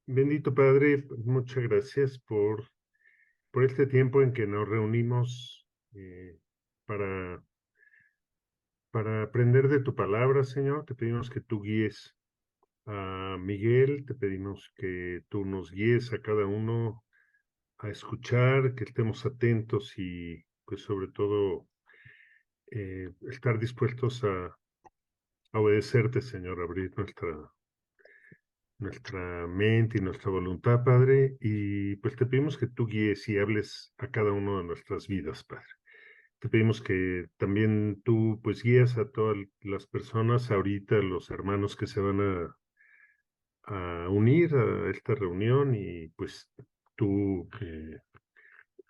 Bendito Padre, muchas gracias por este tiempo en que nos reunimos para, para aprender de tu palabra, Señor. Te pedimos que tú guíes a Miguel, te pedimos que tú nos guíes a cada uno a escuchar, que estemos atentos y pues sobre todo estar dispuestos a obedecerte, Señor, abrir nuestra mente y nuestra voluntad, Padre, y pues te pedimos que tú guíes y hables a cada uno de nuestras vidas, Padre. Te pedimos que también tú pues guías a todas las personas ahorita, los hermanos que se van a unir a esta reunión y pues tú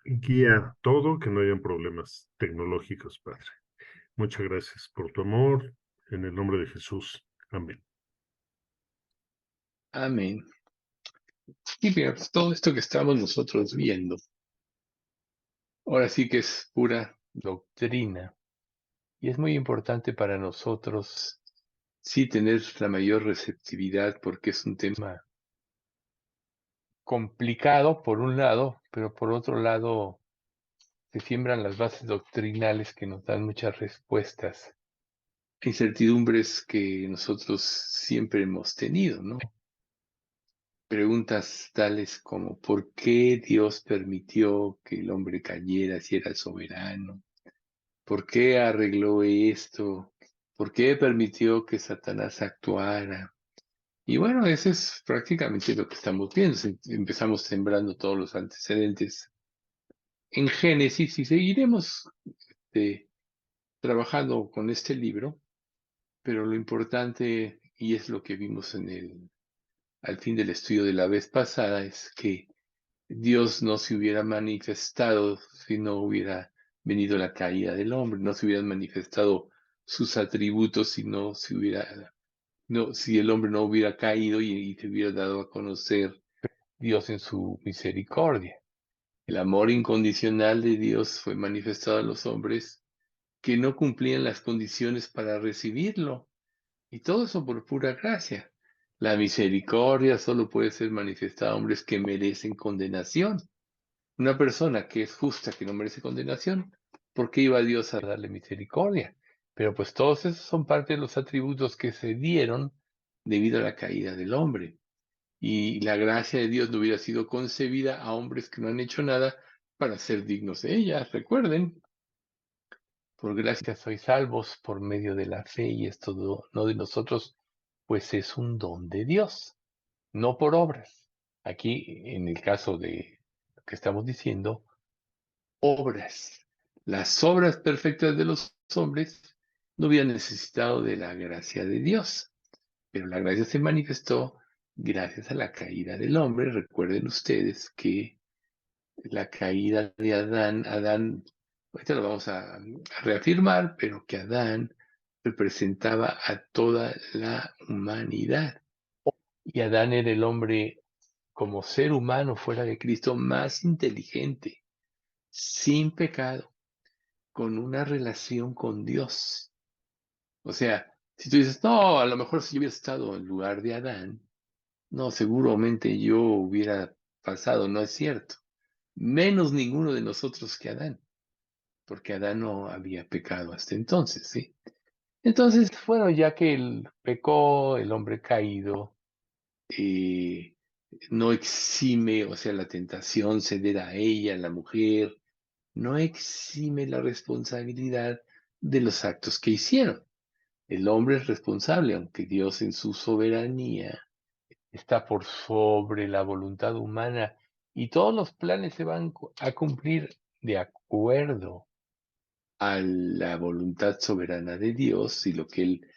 guía todo, que no hayan problemas tecnológicos, Padre. Muchas gracias por tu amor, en el nombre de Jesús. Amén. Amén. Y mira, pues, todo esto que estamos nosotros viendo, ahora sí que es pura doctrina. Y es muy importante para nosotros sí tener la mayor receptividad porque es un tema complicado por un lado, pero por otro lado se siembran las bases doctrinales que nos dan muchas respuestas a incertidumbres que nosotros siempre hemos tenido, ¿no? Preguntas tales como ¿por qué Dios permitió que el hombre cayera si era soberano? ¿Por qué arregló esto? ¿Por qué permitió que Satanás actuara? Y bueno, eso es prácticamente lo que estamos viendo. Empezamos sembrando todos los antecedentes en Génesis y seguiremos eh, trabajando con este libro, pero lo importante, y es lo que vimos al fin del estudio de la vez pasada, es que Dios no se hubiera manifestado si no hubiera venido la caída del hombre, no se hubieran manifestado sus atributos si no se hubiera, no, si el hombre no hubiera caído y se hubiera dado a conocer Dios en su misericordia. El amor incondicional de Dios fue manifestado a los hombres que no cumplían las condiciones para recibirlo. Y todo eso por pura gracia. La misericordia solo puede ser manifestada a hombres que merecen condenación. Una persona que es justa, que no merece condenación, ¿por qué iba Dios a darle misericordia? Pero pues todos esos son parte de los atributos que se dieron debido a la caída del hombre. Y la gracia de Dios no hubiera sido concebida a hombres que no han hecho nada para ser dignos de ella. Recuerden, por gracia sois salvos por medio de la fe y esto no de nosotros, pues es un don de Dios, no por obras. Aquí, en el caso de lo que estamos diciendo, obras. Las obras perfectas de los hombres no hubieran necesitado de la gracia de Dios, pero la gracia se manifestó gracias a la caída del hombre. Recuerden ustedes que la caída de Adán, ahorita lo vamos a reafirmar, pero que Adán representaba a toda la humanidad. Y Adán era el hombre como ser humano fuera de Cristo más inteligente, sin pecado, con una relación con Dios. O sea, si tú dices, no, a lo mejor si yo hubiera estado en lugar de Adán, no, seguramente yo hubiera pasado, no es cierto. Menos ninguno de nosotros que Adán, porque Adán no había pecado hasta entonces, ¿sí? Entonces, bueno, ya que él pecó, el hombre caído, eh, no exime, o sea, la tentación, ceder a ella, a la mujer, no exime la responsabilidad de los actos que hicieron. El hombre es responsable, aunque Dios en su soberanía está por sobre la voluntad humana y todos los planes se van a cumplir de acuerdo a la voluntad soberana de Dios y lo que Él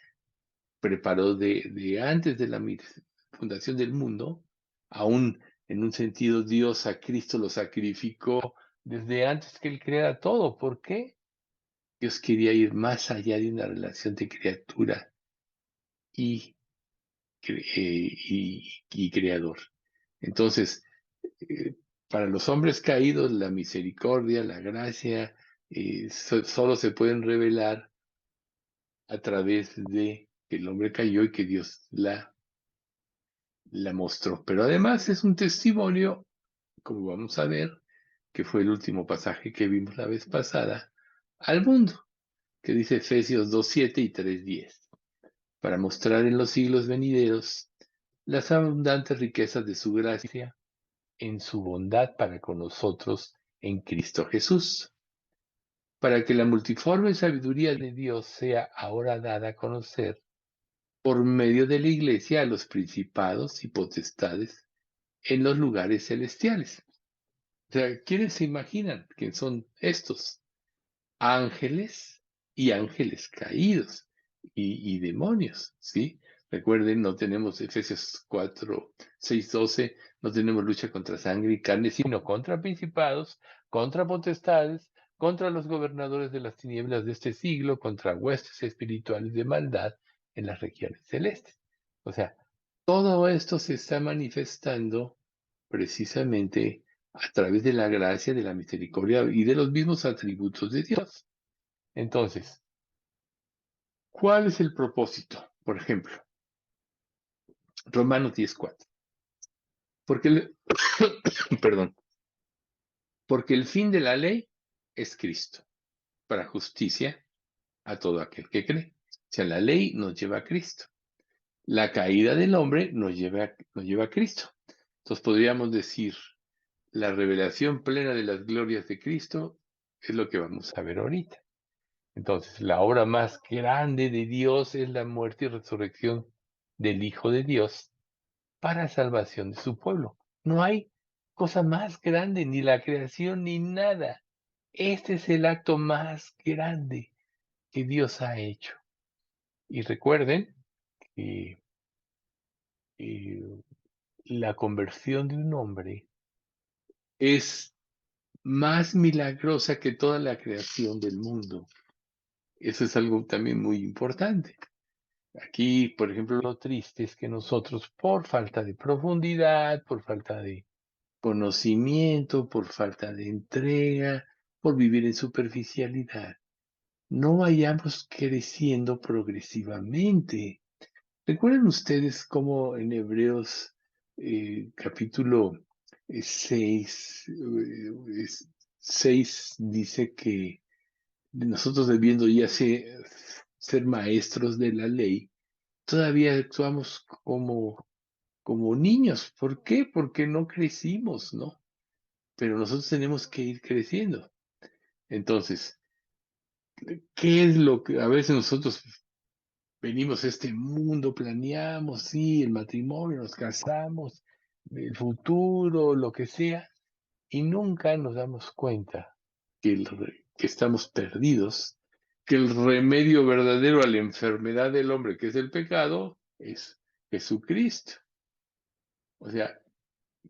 preparó de antes de la fundación del mundo, aún en un sentido Dios a Cristo lo sacrificó desde antes que Él creara todo. ¿Por qué? Dios quería ir más allá de una relación de criatura y, y creador. Entonces, eh, para los hombres caídos, la misericordia, la gracia, solo se pueden revelar a través de que el hombre cayó y que Dios la la mostró. Pero además es un testimonio, como vamos a ver, que fue el último pasaje que vimos la vez pasada, al mundo, que dice Efesios 2:7 y 3:10, para mostrar en los siglos venideros las abundantes riquezas de su gracia en su bondad para con nosotros en Cristo Jesús, para que la multiforme sabiduría de Dios sea ahora dada a conocer por medio de la Iglesia a los principados y potestades en los lugares celestiales. O sea, ¿quiénes se imaginan que son estos? Ángeles y ángeles caídos y demonios, ¿sí? Recuerden, no tenemos Efesios 4:6-12, no tenemos lucha contra sangre y carne, sino contra principados, contra potestades, contra los gobernadores de las tinieblas de este siglo, contra huestes espirituales de maldad en las regiones celestes. O sea, todo esto se está manifestando precisamente a través de la gracia, de la misericordia y de los mismos atributos de Dios. Entonces, ¿cuál es el propósito? Por ejemplo, Romanos 10:4. Porque perdón, porque el fin de la ley es Cristo, para justicia a todo aquel que cree. O sea, la ley nos lleva a Cristo. La caída del hombre nos lleva a Cristo. Entonces podríamos decir, la revelación plena de las glorias de Cristo es lo que vamos a ver ahorita. Entonces, la obra más grande de Dios es la muerte y resurrección del Hijo de Dios para salvación de su pueblo. No hay cosa más grande, ni la creación, ni nada. Este es el acto más grande que Dios ha hecho. Y recuerden que la conversión de un hombre es más milagrosa que toda la creación del mundo. Eso es algo también muy importante. Aquí, por ejemplo, lo triste es que nosotros, por falta de profundidad, por falta de conocimiento, por falta de entrega, por vivir en superficialidad, no vayamos creciendo progresivamente. ¿Recuerdan ustedes cómo en Hebreos capítulo 6, 6 dice que nosotros debiendo ya ser maestros de la ley, todavía actuamos como niños? ¿Por qué? Porque no crecimos, ¿no? Pero nosotros tenemos que ir creciendo. Entonces, ¿qué es lo que a veces nosotros venimos a este mundo, planeamos, sí, el matrimonio, nos casamos, el futuro, lo que sea, y nunca nos damos cuenta que estamos perdidos, que el remedio verdadero a la enfermedad del hombre, que es el pecado, es Jesucristo? O sea,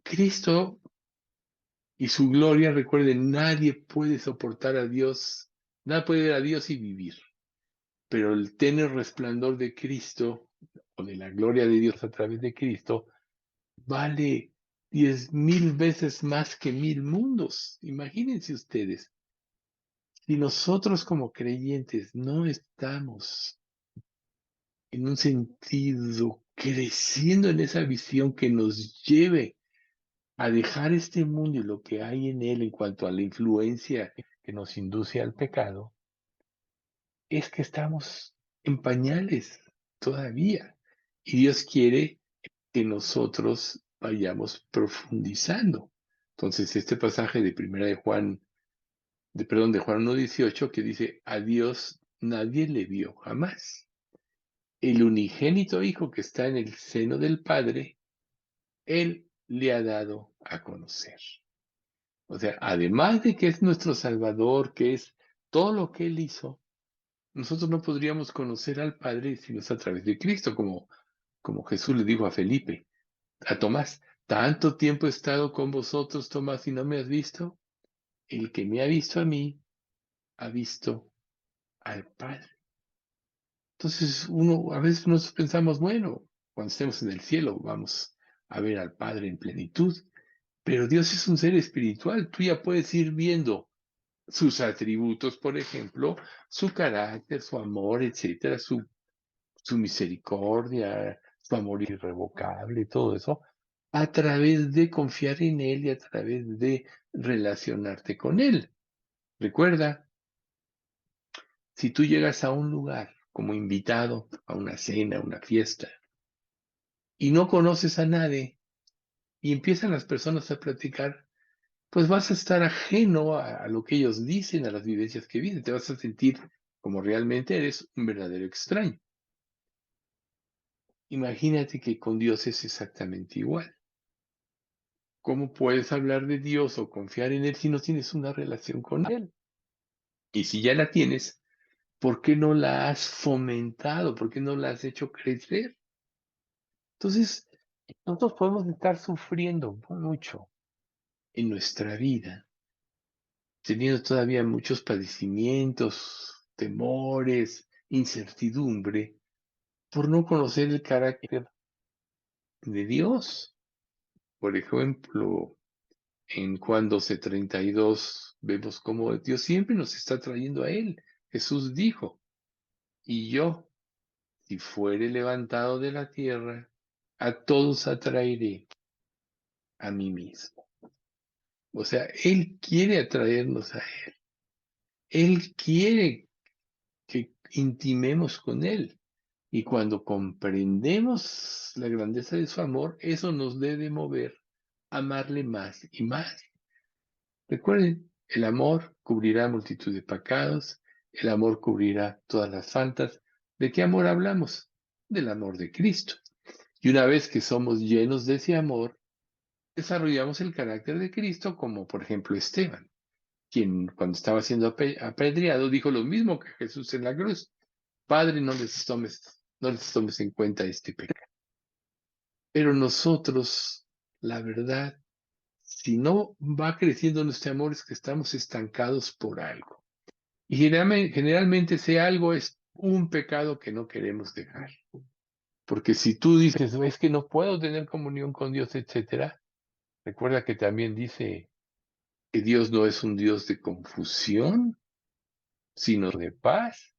Cristo y su gloria, recuerden, nadie puede soportar a Dios, nada puede ver a Dios y vivir. Pero el tener resplandor de Cristo, o de la gloria de Dios a través de Cristo, vale 10,000 veces más que 1,000 mundos. Imagínense ustedes, si nosotros como creyentes no estamos en un sentido creciendo en esa visión que nos lleve a dejar este mundo y lo que hay en él en cuanto a la influencia que nos induce al pecado, es que estamos en pañales todavía. Y Dios quiere que nosotros vayamos profundizando. Entonces, este pasaje de primera de Juan, de Juan 1:18, que dice, a Dios nadie le vio jamás. El unigénito Hijo que está en el seno del Padre, Él le ha dado a conocer. O sea, además de que es nuestro Salvador, que es todo lo que Él hizo, nosotros no podríamos conocer al Padre si no es a través de Cristo, como Jesús le dijo a Felipe, a Tomás, tanto tiempo he estado con vosotros, Tomás, y no me has visto. El que me ha visto a mí, ha visto al Padre. Entonces, a veces nosotros pensamos, bueno, cuando estemos en el cielo vamos a ver al Padre en plenitud, pero Dios es un ser espiritual, tú ya puedes ir viendo sus atributos, por ejemplo, su carácter, su amor, etcétera, su misericordia, su amor irrevocable y todo eso, a través de confiar en Él y a través de relacionarte con Él. Recuerda, si tú llegas a un lugar como invitado a una cena, a una fiesta, y no conoces a nadie, y empiezan las personas a platicar, pues vas a estar ajeno a lo que ellos dicen, a las vivencias que viven, te vas a sentir como realmente eres un verdadero extraño. Imagínate que con Dios es exactamente igual. ¿Cómo puedes hablar de Dios o confiar en Él si no tienes una relación con Él? Y si ya la tienes, ¿por qué no la has fomentado? ¿Por qué no la has hecho crecer? Entonces, nosotros podemos estar sufriendo mucho en nuestra vida, teniendo todavía muchos padecimientos, temores, incertidumbre, por no conocer el carácter de Dios. Por ejemplo, en Juan 12:32 vemos cómo Dios siempre nos está trayendo a Él. Jesús dijo, y yo, si fuere levantado de la tierra, a todos atraeré a mí mismo. O sea, Él quiere atraernos a Él. Él quiere que intimemos con Él. Y cuando comprendemos la grandeza de su amor, eso nos debe mover a amarle más y más. Recuerden, el amor cubrirá multitud de pecados, el amor cubrirá todas las faltas. ¿De qué amor hablamos? Del amor de Cristo. Y una vez que somos llenos de ese amor, desarrollamos el carácter de Cristo, como por ejemplo Esteban, quien cuando estaba siendo apedreado dijo lo mismo que Jesús en la cruz. Padre, no les tomes en cuenta este pecado. Pero nosotros, la verdad, si no va creciendo nuestro amor, es que estamos estancados por algo. Y generalmente ese algo es un pecado que no queremos dejar. Porque si tú dices, es que no puedo tener comunión con Dios, etcétera, recuerda que también dice que Dios no es un Dios de confusión, sino de paz.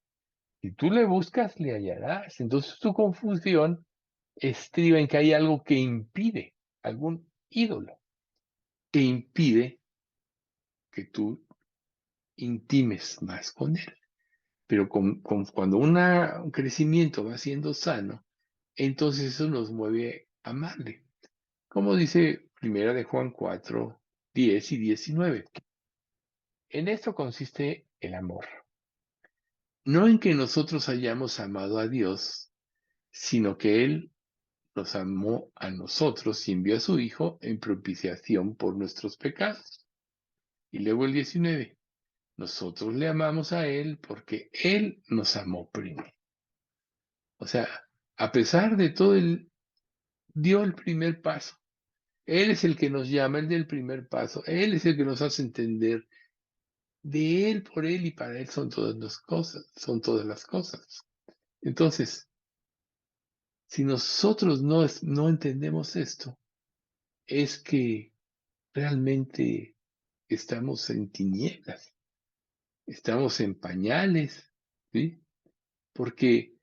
Si tú le buscas, le hallarás. Entonces tu confusión estriba en que hay algo que impide, algún ídolo, que impide que tú intimes más con Él. Pero cuando un crecimiento va siendo sano, entonces eso nos mueve a amarle. Como dice Primera de Juan 4:10 y 19. En esto consiste el amor. No en que nosotros hayamos amado a Dios, sino que Él nos amó a nosotros y envió a su Hijo en propiciación por nuestros pecados. Y luego el 19. Nosotros le amamos a Él porque Él nos amó primero. O sea, a pesar de todo, Él dio el primer paso. Él es el que nos llama, el del primer paso. Él es el que nos hace entender. De Él, por Él y para Él son todas las cosas, son todas las cosas. Entonces, si nosotros no entendemos esto, es que realmente estamos en tinieblas, estamos en pañales, ¿sí? Porque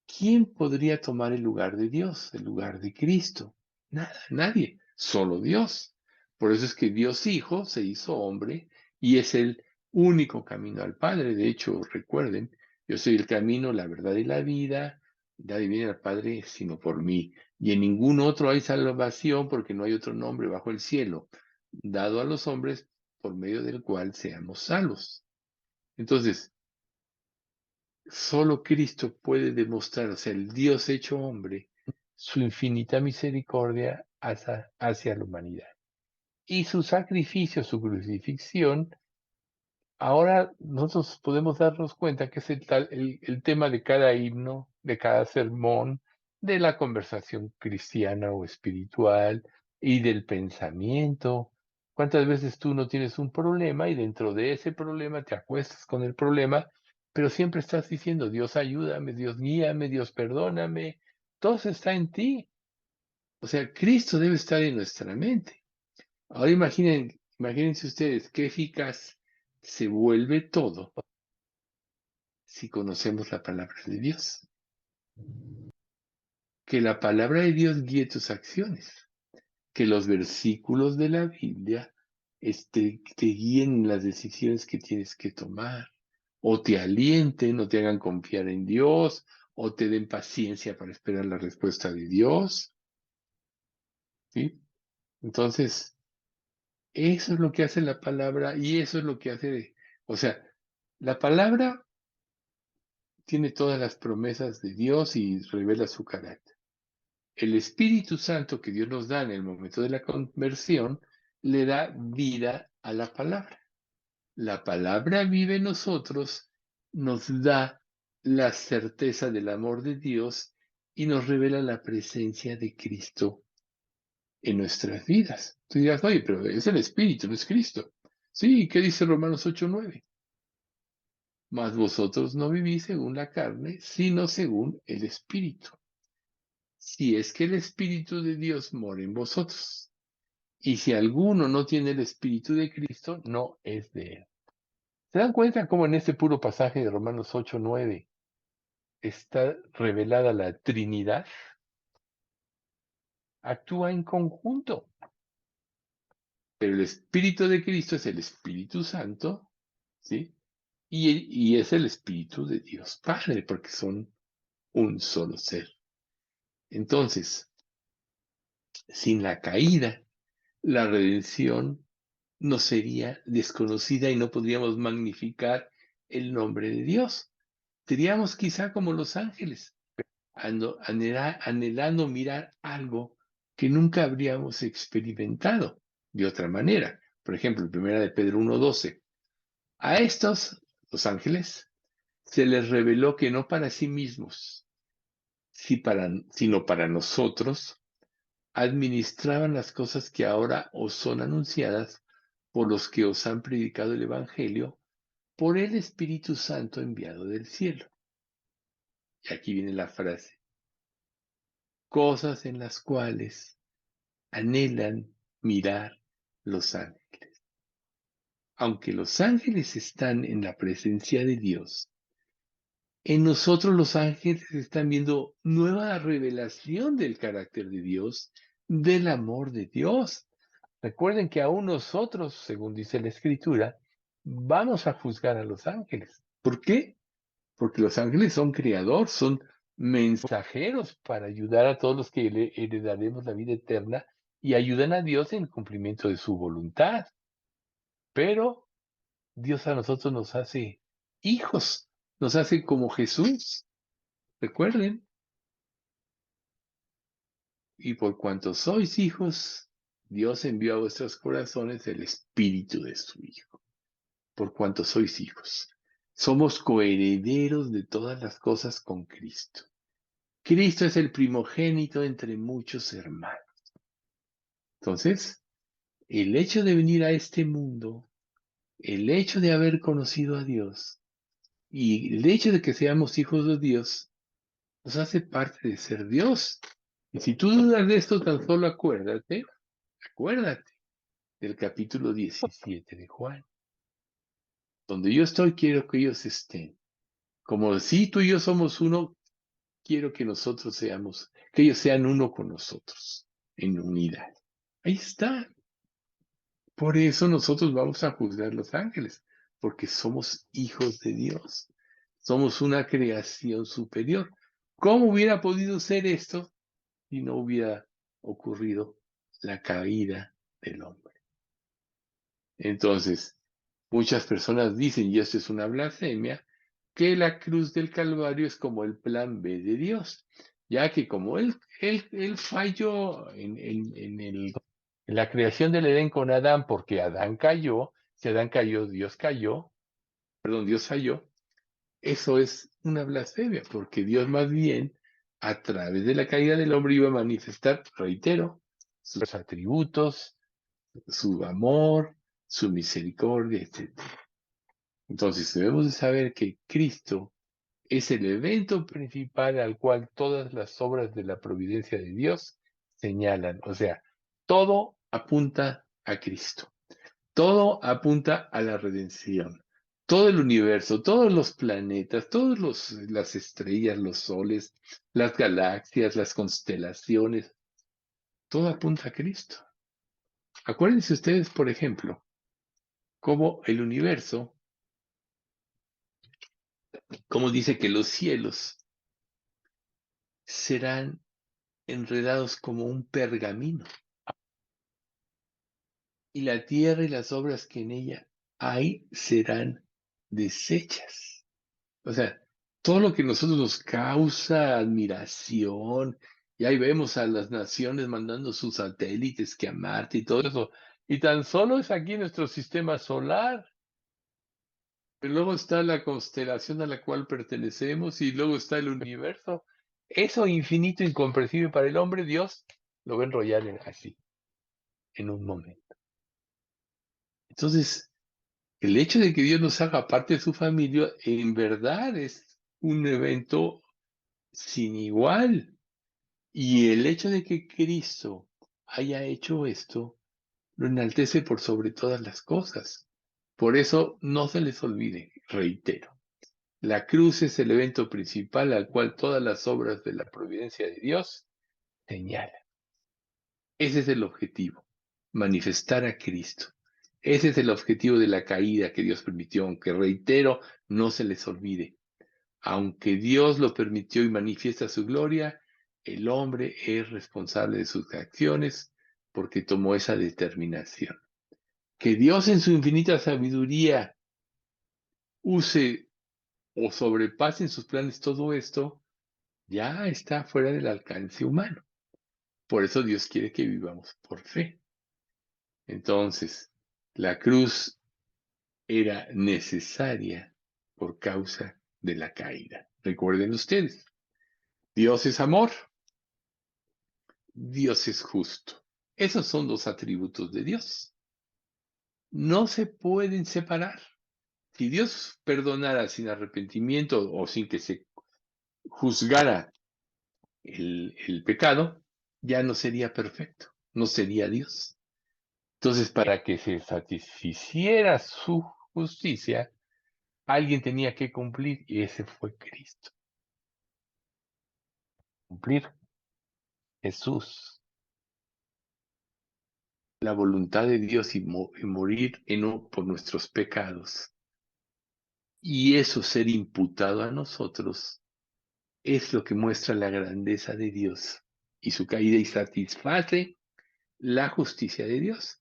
¿quién podría tomar el lugar de Dios, el lugar de Cristo? Nada, nadie, solo Dios. Por eso es que Dios Hijo se hizo hombre y es el único camino al Padre. De hecho, recuerden, yo soy el camino, la verdad y la vida. Nadie viene al Padre sino por mí. Y en ningún otro hay salvación porque no hay otro nombre bajo el cielo dado a los hombres por medio del cual seamos salvos. Entonces, solo Cristo puede demostrar, o sea, el Dios hecho hombre, su infinita misericordia hacia la humanidad. Y su sacrificio, su crucifixión, ahora nosotros podemos darnos cuenta que es el tema de cada himno, de cada sermón, de la conversación cristiana o espiritual y del pensamiento. ¿Cuántas veces tú no tienes un problema y dentro de ese problema te acuestas con el problema, pero siempre estás diciendo, Dios ayúdame, Dios guíame, Dios perdóname? Todo eso está en ti. O sea, Cristo debe estar en nuestra mente. Ahora imagínense ustedes qué eficaz se vuelve todo si conocemos la palabra de Dios. que la palabra de Dios guíe tus acciones, que los versículos de la Biblia te guíen en las decisiones que tienes que tomar, o te alienten, o te hagan confiar en Dios, o te den paciencia para esperar la respuesta de Dios. ¿Sí? Entonces, eso es lo que hace la palabra y eso es lo que hace, o sea, la palabra tiene todas las promesas de Dios y revela su carácter. El Espíritu Santo que Dios nos da en el momento de la conversión le da vida a la palabra. La palabra vive en nosotros, nos da la certeza del amor de Dios y nos revela la presencia de Cristo en nuestras vidas. Tú dirás, oye, pero es el Espíritu, no es Cristo. Sí, ¿qué dice Romanos 8:9? Mas vosotros no vivís según la carne, sino según el Espíritu. Si es que el Espíritu de Dios mora en vosotros. Y si alguno no tiene el Espíritu de Cristo, no es de él. ¿Se dan cuenta cómo en este puro pasaje de Romanos 8:9 está revelada la Trinidad? Actúa en conjunto. Pero el Espíritu de Cristo es el Espíritu Santo, ¿sí? Y es el Espíritu de Dios Padre, porque son un solo ser. Entonces, sin la caída, la redención nos sería desconocida y no podríamos magnificar el nombre de Dios. Seríamos quizá como los ángeles, anhelando mirar algo que nunca habríamos experimentado de otra manera. Por ejemplo, 1 de Pedro 1:12. A estos, los ángeles, se les reveló que no para sí mismos, sino para nosotros, administraban las cosas que ahora os son anunciadas por los que os han predicado el Evangelio, por el Espíritu Santo enviado del cielo. Y aquí viene la frase, cosas en las cuales anhelan mirar los ángeles. Aunque los ángeles están en la presencia de Dios, en nosotros los ángeles están viendo nueva revelación del carácter de Dios, del amor de Dios. Recuerden que aún nosotros, según dice la Escritura, vamos a juzgar a los ángeles. ¿Por qué? Porque los ángeles son creadores, son mensajeros para ayudar a todos los que heredaremos la vida eterna y ayudan a Dios en el cumplimiento de su voluntad. Pero Dios a nosotros nos hace hijos, nos hace como Jesús. Recuerden, y por cuanto sois hijos, Dios envió a vuestros corazones el espíritu de su Hijo. Por cuanto sois hijos, somos coherederos de todas las cosas con Cristo. Cristo es el primogénito entre muchos hermanos. Entonces, el hecho de venir a este mundo, el hecho de haber conocido a Dios y el hecho de que seamos hijos de Dios, nos hace parte de ser Dios. Y si tú dudas de esto, tan solo acuérdate del capítulo 17 de Juan. Donde yo estoy, quiero que ellos estén. Como si tú y yo somos uno, quiero que nosotros seamos, que ellos sean uno con nosotros, en unidad. Ahí está. Por eso nosotros vamos a juzgar los ángeles, porque somos hijos de Dios. Somos una creación superior. ¿Cómo hubiera podido ser esto si no hubiera ocurrido la caída del hombre? Entonces, muchas personas dicen, y esto es una blasfemia, que la cruz del Calvario es como el plan B de Dios, ya que como él falló en la creación del Edén con Adán, porque Adán cayó, si Adán cayó, Dios cayó, perdón, Dios falló, eso es una blasfemia, porque Dios más bien, a través de la caída del hombre, iba a manifestar, reitero, sus atributos, su amor, su misericordia, etc. Entonces debemos de saber que Cristo es el evento principal al cual todas las obras de la providencia de Dios señalan. O sea, todo apunta a Cristo. Todo apunta a la redención. todo el universo, todos los planetas, las estrellas, los soles, las galaxias, las constelaciones, todo apunta a Cristo. Acuérdense ustedes, por ejemplo, cómo el universo, como dice que los cielos serán enredados como un pergamino, y la tierra y las obras que en ella hay serán deshechas. O sea, todo lo que a nosotros nos causa admiración, y ahí vemos a las naciones mandando sus satélites que a Marte y todo eso, y tan solo es aquí nuestro sistema solar. Pero luego está la constelación a la cual pertenecemos y luego está el universo. Eso infinito, incomprensible para el hombre, Dios lo va a enrollar así, en un momento. Entonces, el hecho de que Dios nos haga parte de su familia, en verdad es un evento sin igual. Y el hecho de que Cristo haya hecho esto, lo enaltece por sobre todas las cosas. Por eso no se les olvide, reitero. La cruz es el evento principal al cual todas las obras de la providencia de Dios señalan. Ese es el objetivo, manifestar a Cristo. Ese es el objetivo de la caída que Dios permitió, aunque reitero, no se les olvide. Aunque Dios lo permitió y manifiesta su gloria, el hombre es responsable de sus acciones porque tomó esa determinación. Que Dios en su infinita sabiduría use o sobrepase en sus planes todo esto, ya está fuera del alcance humano. Por eso Dios quiere que vivamos por fe. Entonces, la cruz era necesaria por causa de la caída. Recuerden ustedes, Dios es amor, Dios es justo. Esos son los atributos de Dios. No se pueden separar. Si Dios perdonara sin arrepentimiento o sin que se juzgara el pecado, ya no sería perfecto, no sería Dios. Entonces, para que se satisficiera su justicia, alguien tenía que cumplir y ese fue Cristo. Cumplir Jesús, la voluntad de Dios y morir por nuestros pecados. Y eso ser imputado a nosotros es lo que muestra la grandeza de Dios y su caída y satisface la justicia de Dios.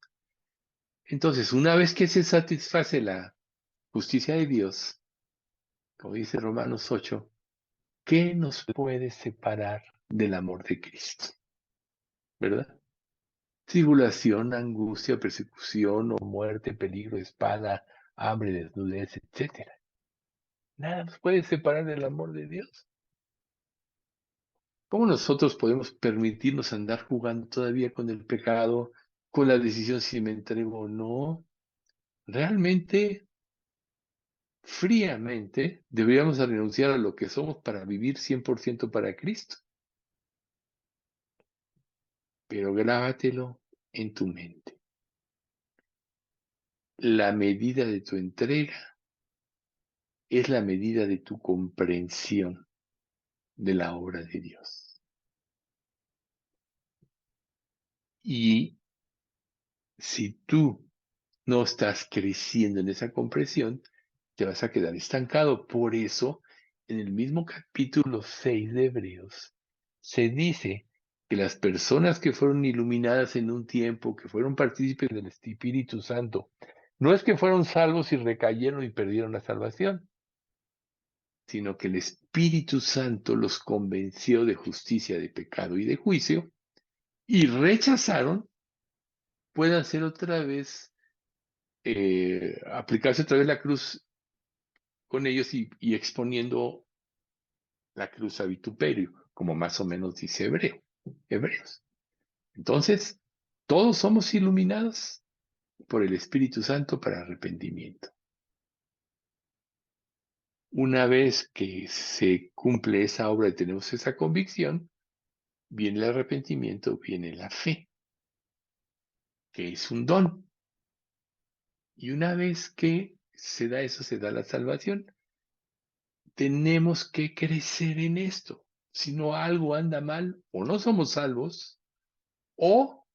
Entonces, una vez que se satisface la justicia de Dios, como dice Romanos 8, ¿qué nos puede separar del amor de Cristo? ¿Verdad? Tribulación, angustia, persecución o muerte, peligro, espada, hambre, desnudez, etcétera. Nada nos puede separar del amor de Dios. ¿Cómo nosotros podemos permitirnos andar jugando todavía con el pecado, con la decisión si me entrego o no? Realmente, fríamente, deberíamos renunciar a lo que somos para vivir 100% para Cristo. Pero grábatelo en tu mente. La medida de tu entrega es la medida de tu comprensión de la obra de Dios. Y si tú no estás creciendo en esa comprensión, te vas a quedar estancado. Por eso, en el mismo capítulo 6 de Hebreos, se dice que las personas que fueron iluminadas en un tiempo, que fueron partícipes del Espíritu Santo, no es que fueron salvos y recayeron y perdieron la salvación, sino que el Espíritu Santo los convenció de justicia, de pecado y de juicio, y rechazaron, puedan ser otra vez, aplicarse otra vez la cruz con ellos y exponiendo la cruz a vituperio, como más o menos dice Hebreos. Entonces, todos somos iluminados por el Espíritu Santo para arrepentimiento. Una vez que se cumple esa obra y tenemos esa convicción, viene el arrepentimiento, viene la fe, que es un don. Y una vez que se da eso, se da la salvación. Tenemos que crecer en esto. Si no algo anda mal, o no somos salvos, o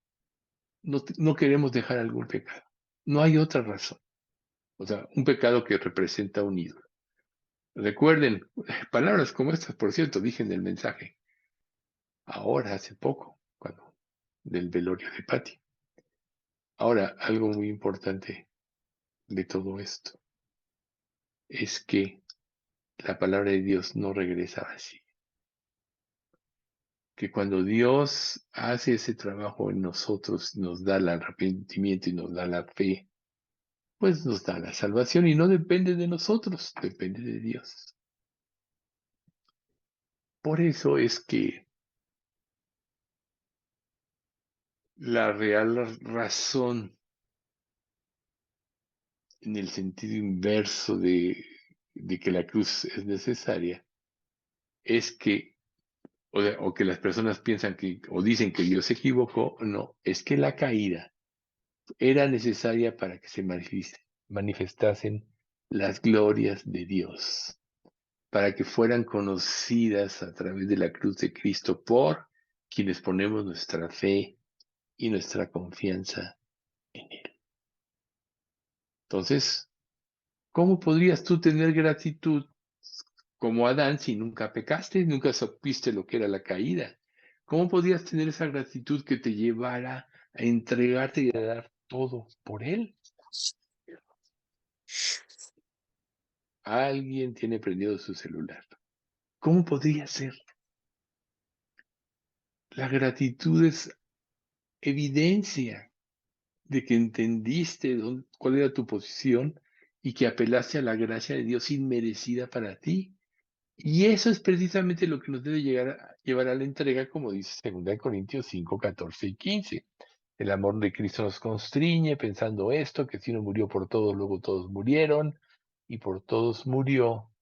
no queremos dejar algún pecado. No hay otra razón. O sea, un pecado que representa un ídolo. Recuerden, palabras como estas, por cierto, dije en el mensaje, ahora, hace poco, cuando del velorio de Patti. Ahora, algo muy importante de todo esto es que la palabra de Dios no regresa vacía. Que cuando Dios hace ese trabajo en nosotros, nos da el arrepentimiento y nos da la fe, pues nos da la salvación y no depende de nosotros, depende de Dios. Por eso es que la real razón en el sentido inverso de que la cruz es necesaria es que, o que las personas piensan que, o dicen que Dios se equivocó, no, es que la caída era necesaria para que se manifestasen las glorias de Dios, para que fueran conocidas a través de la cruz de Cristo por quienes ponemos nuestra fe y nuestra confianza en Él. Entonces, ¿cómo podrías tú tener gratitud como Adán si nunca pecaste, nunca supiste lo que era la caída? ¿Cómo podrías tener esa gratitud que te llevara a entregarte y a dar todo por Él? Alguien tiene prendido su celular. ¿Cómo podría ser? La gratitud es evidencia de que entendiste cuál era tu posición y que apelaste a la gracia de Dios inmerecida para ti. Y eso es precisamente lo que nos debe llevar a la entrega, como dice 2 Corintios 5, 14 y 15. El amor de Cristo nos constriñe pensando esto, que si uno murió por todos, luego todos murieron, y por todos murió,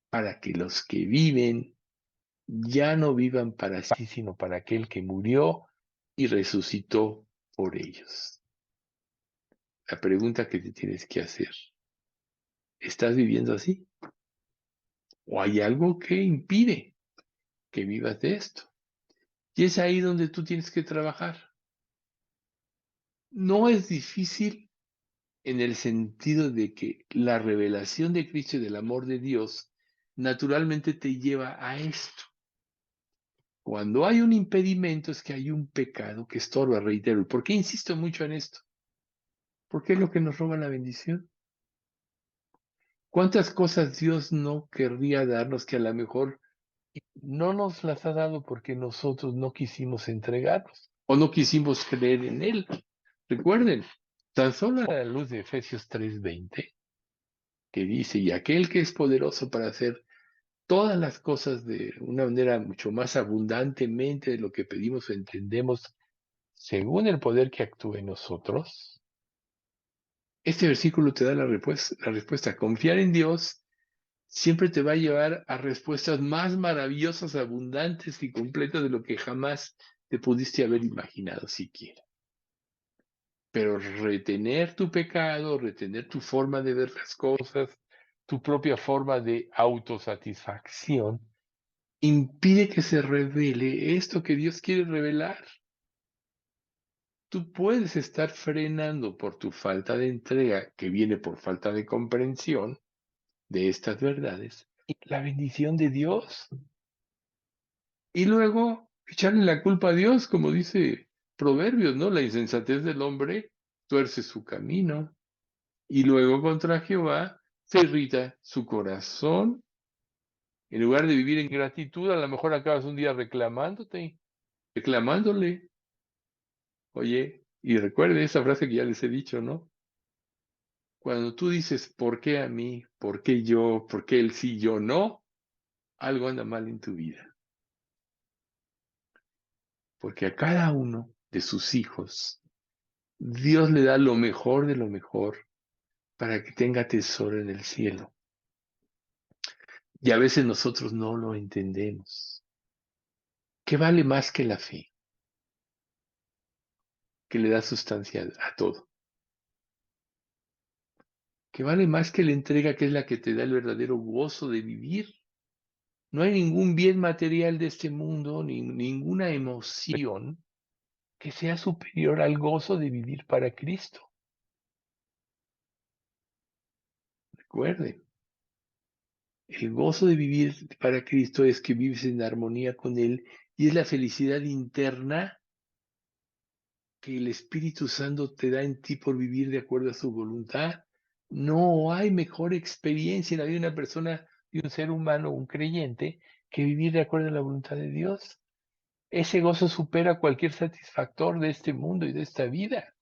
para que los que viven ya no vivan para sí, sino para aquel que murió y resucitó por ellos. La pregunta que te tienes que hacer, ¿estás viviendo así? ¿O hay algo que impide que vivas de esto? Y es ahí donde tú tienes que trabajar. No es difícil en el sentido de que la revelación de Cristo y del amor de Dios naturalmente te lleva a esto. Cuando hay un impedimento es que hay un pecado que estorba, reitero. ¿Y por qué insisto mucho en esto? Porque es lo que nos roba la bendición. ¿Cuántas cosas Dios no querría darnos que a lo mejor no nos las ha dado porque nosotros no quisimos entregarnos o no quisimos creer en Él? Recuerden, tan solo a la luz de Efesios 3:20, que dice, y aquel que es poderoso para hacer todas las cosas de una manera mucho más abundantemente de lo que pedimos o entendemos, según el poder que actúa en nosotros. Este versículo te da la respuesta. Confiar en Dios siempre te va a llevar a respuestas más maravillosas, abundantes y completas de lo que jamás te pudiste haber imaginado siquiera. Pero retener tu pecado, retener tu forma de ver las cosas, tu propia forma de autosatisfacción, impide que se revele esto que Dios quiere revelar. Tú puedes estar frenando por tu falta de entrega, que viene por falta de comprensión de estas verdades, la bendición de Dios. Y luego echarle la culpa a Dios, como dice Proverbios, ¿no? La insensatez del hombre tuerce su camino. Y luego contra Jehová se irrita su corazón. En lugar de vivir en gratitud, a lo mejor acabas un día reclamándole. Oye, y recuerde esa frase que ya les he dicho, ¿no? Cuando tú dices, ¿por qué a mí? ¿Por qué yo? ¿Por qué él sí, yo no? Algo anda mal en tu vida. Porque a cada uno de sus hijos, Dios le da lo mejor de lo mejor para que tenga tesoro en el cielo. Y a veces nosotros no lo entendemos. ¿Qué vale más que la fe? Que le da sustancia a todo. que vale más que la entrega, que es la que te da el verdadero gozo de vivir. No hay ningún bien material de este mundo, ni ninguna emoción que sea superior al gozo de vivir para Cristo. Recuerden, el gozo de vivir para Cristo es que vives en armonía con Él y es la felicidad interna que el Espíritu Santo te da en ti por vivir de acuerdo a su voluntad. No hay mejor experiencia en la vida de una persona, de un ser humano, un creyente, que vivir de acuerdo a la voluntad de Dios. Ese gozo supera cualquier satisfactor de este mundo y de esta vida.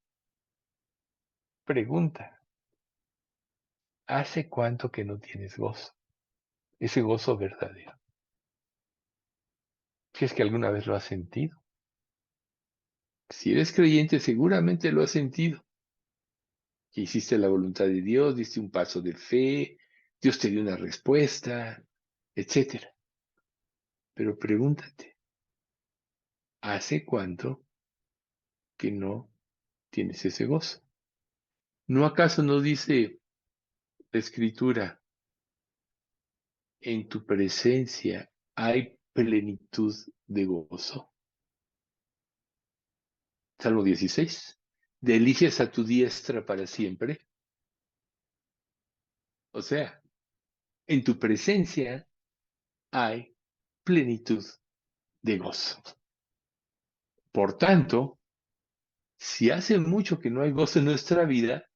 Pregunta, ¿hace cuánto que no tienes gozo? Ese gozo verdadero. Si es que alguna vez lo has sentido. Si eres creyente, seguramente lo has sentido. Que hiciste la voluntad de Dios, diste un paso de fe, Dios te dio una respuesta, etcétera. Pero pregúntate, ¿hace cuánto que no tienes ese gozo? ¿No acaso nos dice la Escritura, en tu presencia hay plenitud de gozo? Salmo 16. Delicias a tu diestra para siempre. O sea, en tu presencia hay plenitud de gozo. Por tanto, si hace mucho que no hay gozo en nuestra vida,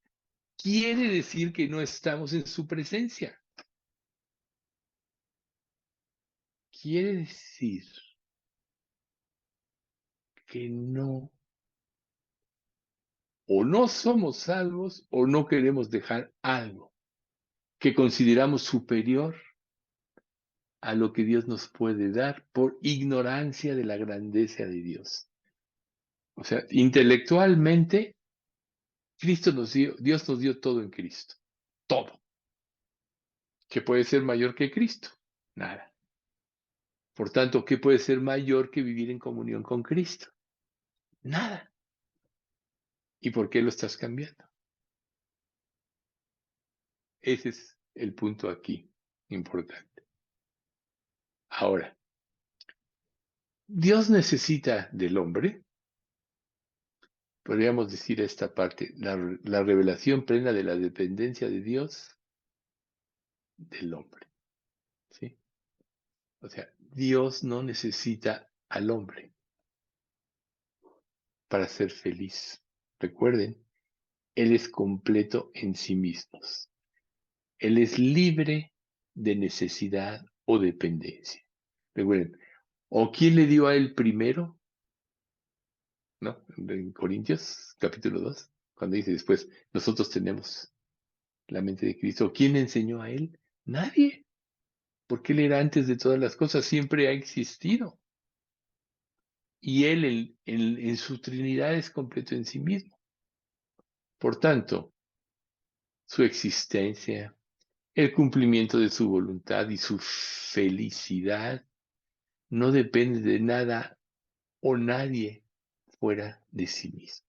quiere decir que no estamos en su presencia. Quiere decir que no, o no somos salvos o no queremos dejar algo que consideramos superior a lo que Dios nos puede dar por ignorancia de la grandeza de Dios. O sea, intelectualmente, Dios nos dio todo en Cristo. Todo. ¿Qué puede ser mayor que Cristo? Nada. Por tanto, ¿qué puede ser mayor que vivir en comunión con Cristo? Nada. ¿Y por qué lo estás cambiando? Ese es el punto aquí importante. Ahora, Dios necesita del hombre, podríamos decir esta parte, la revelación plena de la dependencia de Dios del hombre. ¿Sí? O sea, Dios no necesita al hombre para ser feliz. Recuerden, Él es completo en sí mismo. Él es libre de necesidad o dependencia. Recuerden, ¿o quién le dio a Él primero? ¿No? En Corintios, capítulo 2, cuando dice después, nosotros tenemos la mente de Cristo. ¿Quién le enseñó a Él? Nadie, porque Él era antes de todas las cosas, siempre ha existido. Y Él en su Trinidad es completo en sí mismo. Por tanto, su existencia, el cumplimiento de su voluntad y su felicidad no depende de nada o nadie fuera de sí mismo.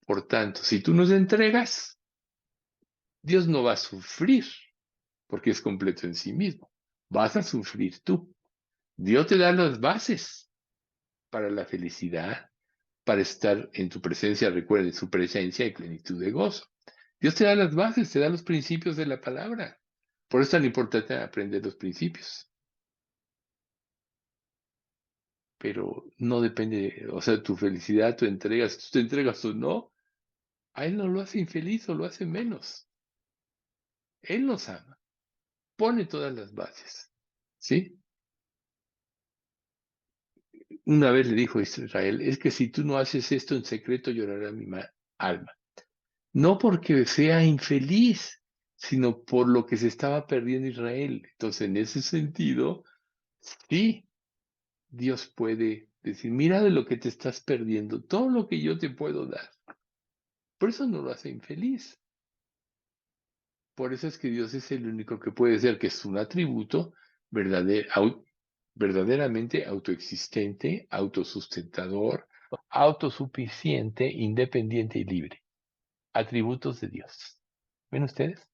Por tanto, si tú nos entregas, Dios no va a sufrir, porque es completo en sí mismo. Vas a sufrir tú. Dios te da las bases para la felicidad, para estar en tu presencia. Recuerde, su presencia y plenitud de gozo. Dios te da las bases, te da los principios de la palabra. Por eso es tan importante aprender los principios. Pero no depende, o sea, tu felicidad, tu entrega, si tú te entregas o no, a Él no lo hace infeliz o lo hace menos. Él nos ama, pone todas las bases. ¿Sí? Una vez le dijo a Israel, es que si tú no haces esto en secreto, llorará mi alma. No porque sea infeliz, sino por lo que se estaba perdiendo Israel. Entonces, en ese sentido, sí, Dios puede decir, mira de lo que te estás perdiendo, todo lo que yo te puedo dar. Por eso no lo hace infeliz. Por eso es que Dios es el único que puede ser, que es un atributo verdaderamente autoexistente, autosustentador, autosuficiente, independiente y libre. Atributos de Dios. ¿Ven ustedes?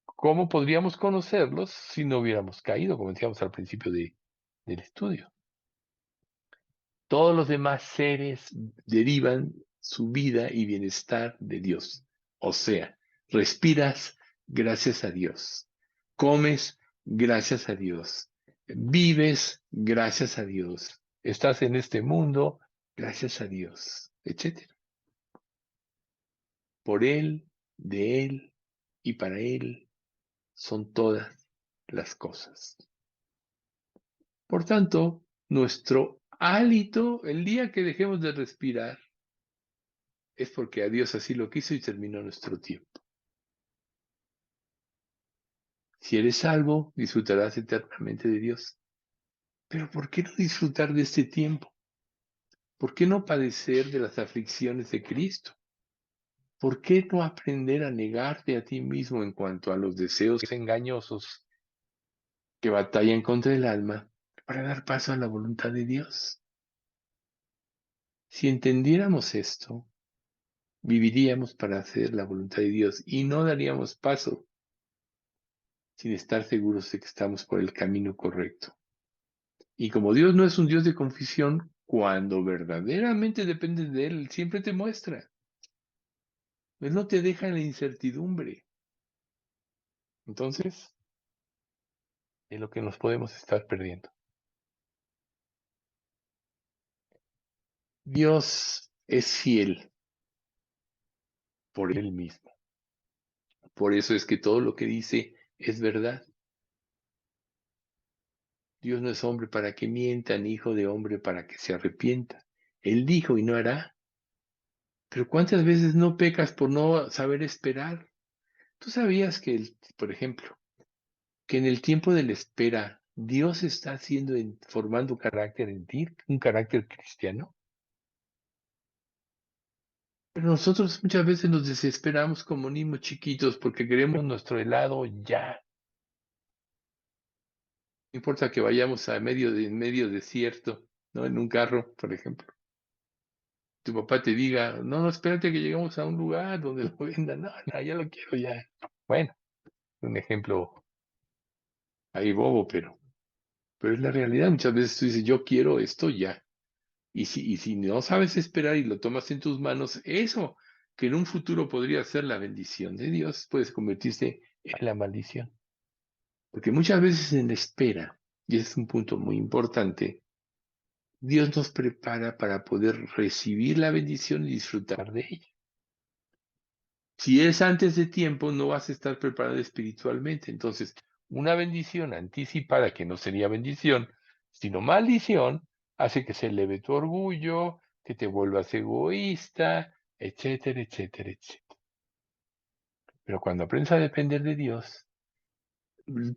¿Cómo podríamos conocerlos si no hubiéramos caído, como decíamos al principio del estudio? Todos los demás seres derivan su vida y bienestar de Dios. O sea, respiras gracias a Dios, comes gracias a Dios, vives gracias a Dios, estás en este mundo gracias a Dios, etcétera. Por Él, de Él y para Él son todas las cosas. Por tanto, nuestro hálito, el día que dejemos de respirar, es porque a Dios así lo quiso y terminó nuestro tiempo. Si eres salvo, disfrutarás eternamente de Dios. Pero ¿por qué no disfrutar de este tiempo? ¿Por qué no padecer de las aflicciones de Cristo? ¿Por qué no aprender a negarte a ti mismo en cuanto a los deseos engañosos que batallan contra el alma para dar paso a la voluntad de Dios? Si entendiéramos esto, viviríamos para hacer la voluntad de Dios y no daríamos paso sin estar seguros de que estamos por el camino correcto. Y como Dios no es un Dios de confusión, cuando verdaderamente dependes de Él siempre te muestra. Él no te deja en la incertidumbre. Entonces, es lo que nos podemos estar perdiendo. Dios es fiel por Él mismo. Por eso es que todo lo que dice es verdad. Dios no es hombre para que mienta, ni hijo de hombre para que se arrepienta. Él dijo y no hará. Pero ¿cuántas veces no pecas por no saber esperar? ¿Tú sabías que, por ejemplo, que en el tiempo de la espera Dios está haciendo, formando carácter en ti, un carácter cristiano? Pero nosotros muchas veces nos desesperamos como niños chiquitos porque queremos nuestro helado ya. No importa que vayamos a medio desierto, ¿no? En un carro, por ejemplo. Tu papá te diga, no, no, espérate que lleguemos a un lugar donde lo vendan. No, no, ya lo quiero ya. Bueno, un ejemplo ahí bobo, pero es la realidad. Muchas veces tú dices, yo quiero esto ya. Y si no sabes esperar y lo tomas en tus manos, eso que en un futuro podría ser la bendición de Dios, puede convertirse en la maldición. Porque muchas veces en la espera, y ese es un punto muy importante, Dios nos prepara para poder recibir la bendición y disfrutar de ella. Si es antes de tiempo, no vas a estar preparado espiritualmente. Entonces, una bendición anticipada, que no sería bendición, sino maldición, hace que se eleve tu orgullo, que te vuelvas egoísta, etcétera, etcétera, etcétera. Pero cuando aprendes a depender de Dios,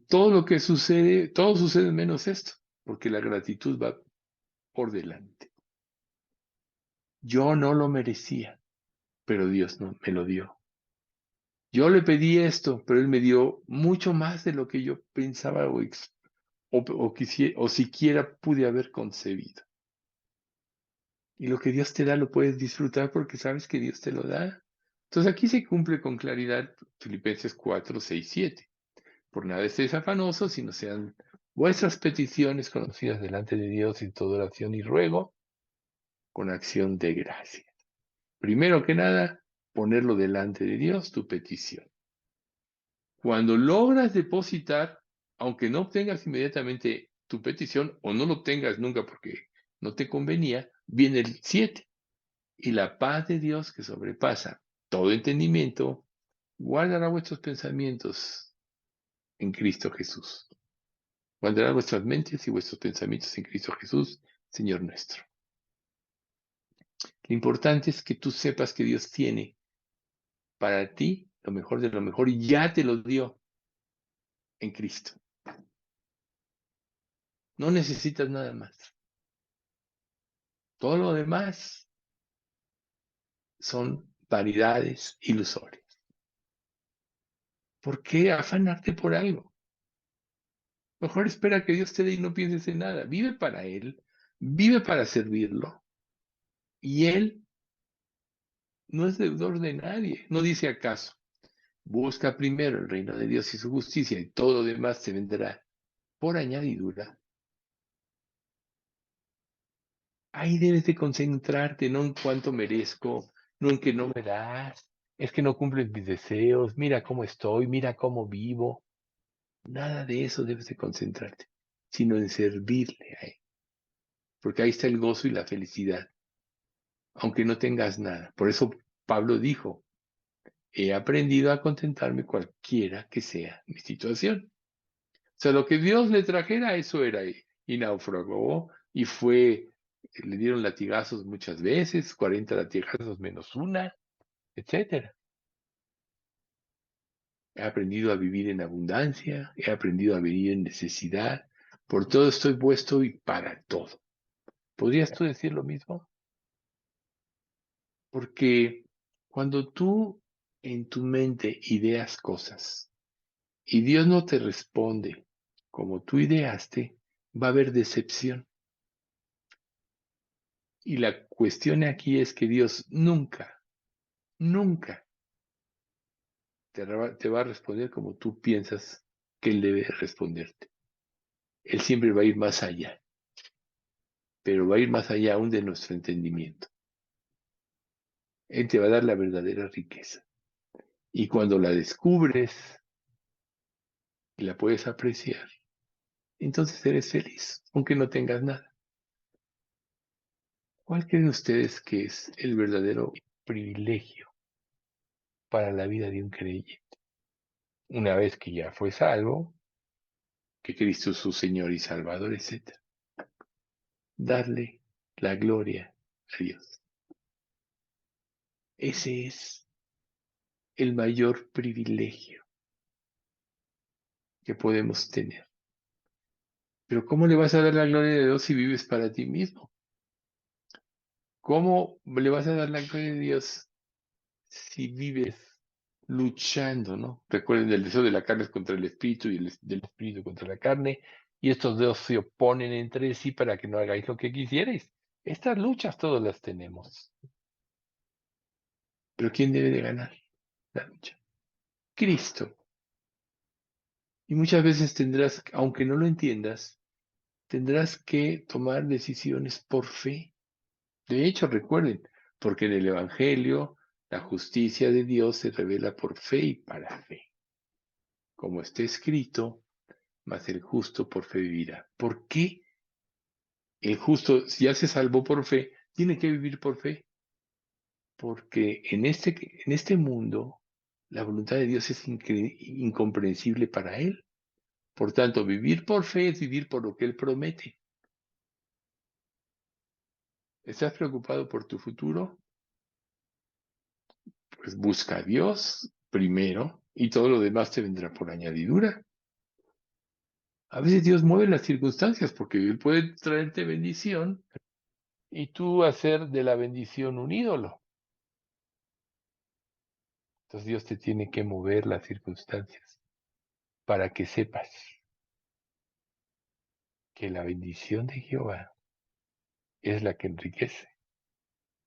todo lo que sucede, todo sucede menos esto, porque la gratitud va por delante. Yo no lo merecía, pero Dios no me lo dio. Yo le pedí esto, pero Él me dio mucho más de lo que yo pensaba o siquiera pude haber concebido. Y lo que Dios te da lo puedes disfrutar porque sabes que Dios te lo da. Entonces aquí se cumple con claridad Filipenses 4, 6, 7. Por nada estéis afanosos, sino sean vuestras peticiones conocidas delante de Dios en toda oración y ruego con acción de gracia. Primero que nada, ponerlo delante de Dios, tu petición. Cuando logras depositar, aunque no obtengas inmediatamente tu petición o no lo obtengas nunca porque no te convenía, viene el 7. Y la paz de Dios que sobrepasa todo entendimiento, guardará vuestros pensamientos en Cristo Jesús. Guardará vuestras mentes y vuestros pensamientos en Cristo Jesús, Señor nuestro. Lo importante es que tú sepas que Dios tiene para ti lo mejor de lo mejor y ya te lo dio en Cristo. No necesitas nada más. Todo lo demás son vanidades ilusorias. ¿Por qué afanarte por algo? Mejor espera que Dios te dé y no pienses en nada. Vive para Él, vive para servirlo. Y Él no es deudor de nadie. ¿No dice acaso Busca primero el reino de Dios y su justicia y todo lo demás te vendrá por añadidura. Ahí debes de concentrarte, no en cuánto merezco, no en que no me das, es que no cumples mis deseos, mira cómo estoy, mira cómo vivo. Nada de eso debes de concentrarte, sino en servirle a Él, porque ahí está el gozo y la felicidad, aunque no tengas nada. Por eso Pablo dijo, he aprendido a contentarme cualquiera que sea mi situación. O sea, lo que Dios le trajera, eso era, y naufragó, y le dieron latigazos muchas veces, 40 latigazos menos una, etcétera. He aprendido a vivir en abundancia, he aprendido a vivir en necesidad, por todo estoy puesto y para todo. ¿Podrías tú decir lo mismo? Porque cuando tú en tu mente ideas cosas y Dios no te responde como tú ideaste, va a haber decepción. Y la cuestión aquí es que Dios nunca, nunca te va a responder como tú piensas que Él debe responderte. Él siempre va a ir más allá, pero va a ir más allá aún de nuestro entendimiento. Él te va a dar la verdadera riqueza. Y cuando la descubres y la puedes apreciar, entonces eres feliz, aunque no tengas nada. ¿Cuál creen ustedes que es el verdadero privilegio para la vida de un creyente? Una vez que ya fue salvo, que Cristo es su Señor y Salvador, etc. Darle la gloria a Dios. Ese es el mayor privilegio que podemos tener. Pero ¿cómo le vas a dar la gloria a Dios si vives para ti mismo? ¿Cómo le vas a dar la gloria a Dios si vives luchando, ¿no? Recuerden, el deseo de la carne es contra el espíritu y el del espíritu contra la carne, y estos dos se oponen entre sí para que no hagáis lo que quisierais. Estas luchas todas las tenemos. Pero ¿quién debe de ganar la lucha? Cristo. Y muchas veces tendrás, aunque no lo entiendas, tendrás que tomar decisiones por fe. De hecho, recuerden, porque en el Evangelio la justicia de Dios se revela por fe y para fe. Como está escrito, mas el justo por fe vivirá. ¿Por qué el justo, si ya se salvó por fe, tiene que vivir por fe? Porque en este mundo la voluntad de Dios es incomprensible para él. Por tanto, vivir por fe es vivir por lo que él promete. ¿Estás preocupado por tu futuro? Pues busca a Dios primero y todo lo demás te vendrá por añadidura. A veces Dios mueve las circunstancias porque Él puede traerte bendición y tú hacer de la bendición un ídolo. Entonces Dios te tiene que mover las circunstancias para que sepas que la bendición de Jehová es la que enriquece.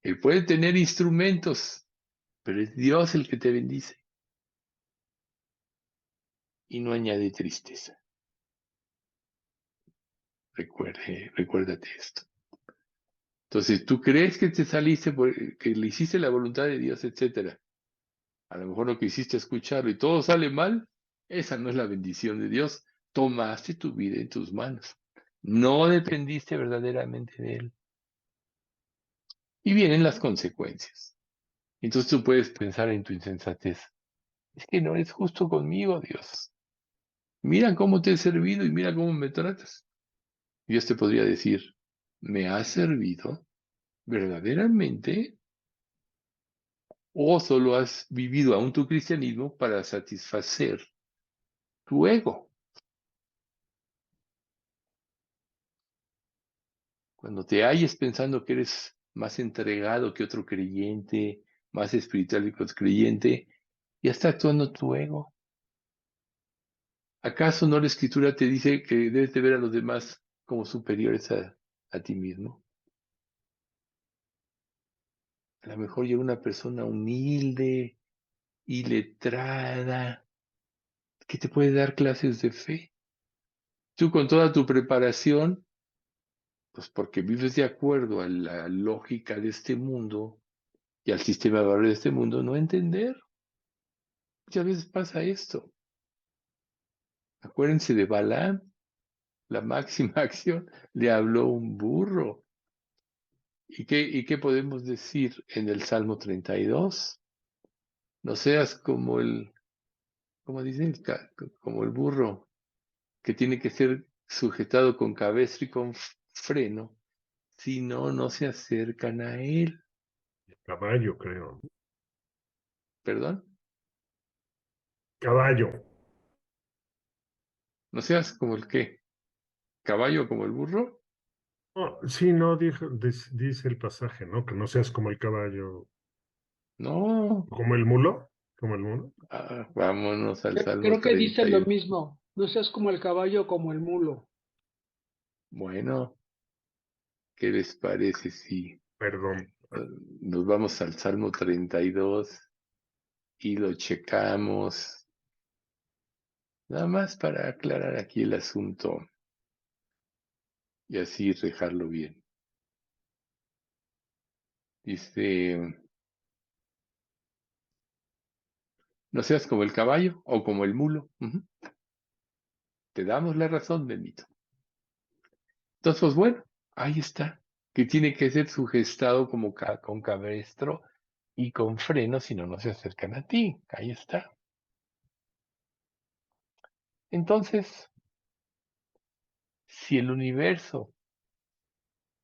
Él puede tener instrumentos, pero es Dios el que te bendice y no añade tristeza. Recuérdate esto. Entonces, tú crees que te saliste, que le hiciste la voluntad de Dios, etcétera. A lo mejor no quisiste escucharlo y todo sale mal. Esa no es la bendición de Dios. Tomaste tu vida en tus manos. No dependiste verdaderamente de Él. Y vienen las consecuencias. Entonces tú puedes pensar en tu insensatez. Es que no eres justo conmigo, Dios. Mira cómo te he servido y mira cómo me tratas. Dios te podría decir, ¿me has servido verdaderamente? ¿O solo has vivido aún tu cristianismo para satisfacer tu ego? Cuando te halles pensando que eres más entregado que otro creyente, más espiritual que otro creyente, ya está actuando tu ego. ¿Acaso no la escritura te dice que debes de ver a los demás como superiores a ti mismo? A lo mejor llega una persona humilde, iletrada que te puede dar clases de fe. Tú con toda tu preparación, pues porque vives de acuerdo a la lógica de este mundo y al sistema de valores de este mundo, no entender. Muchas veces pasa esto. Acuérdense de Balaam, la máxima acción, le habló un burro. ¿Y qué podemos decir en el Salmo 32? No seas como como dicen, como el burro, que tiene que ser sujetado con cabeza y con freno, si no, no se acercan a él. Caballo, creo. ¿Perdón? Caballo. No seas como el qué, caballo o como el burro. Oh, sí, no, dice el pasaje, ¿no? Que no seas como el caballo, No, como el mulo, como el mulo. vámonos al Salmo Creo que dice treinta lo y mismo. No seas como el caballo, como el mulo. Bueno, ¿qué les parece si Perdón. nos vamos al Salmo 32 y lo checamos? Nada más para aclarar aquí el asunto y así dejarlo bien. Dice, no seas como el caballo o como el mulo. Ujú. Te damos la razón, bendito. Entonces, pues bueno, ahí está. Que tiene que ser sugestado como con cabestro y con freno, si no, no se acercan a ti. Ahí está. Entonces, si el universo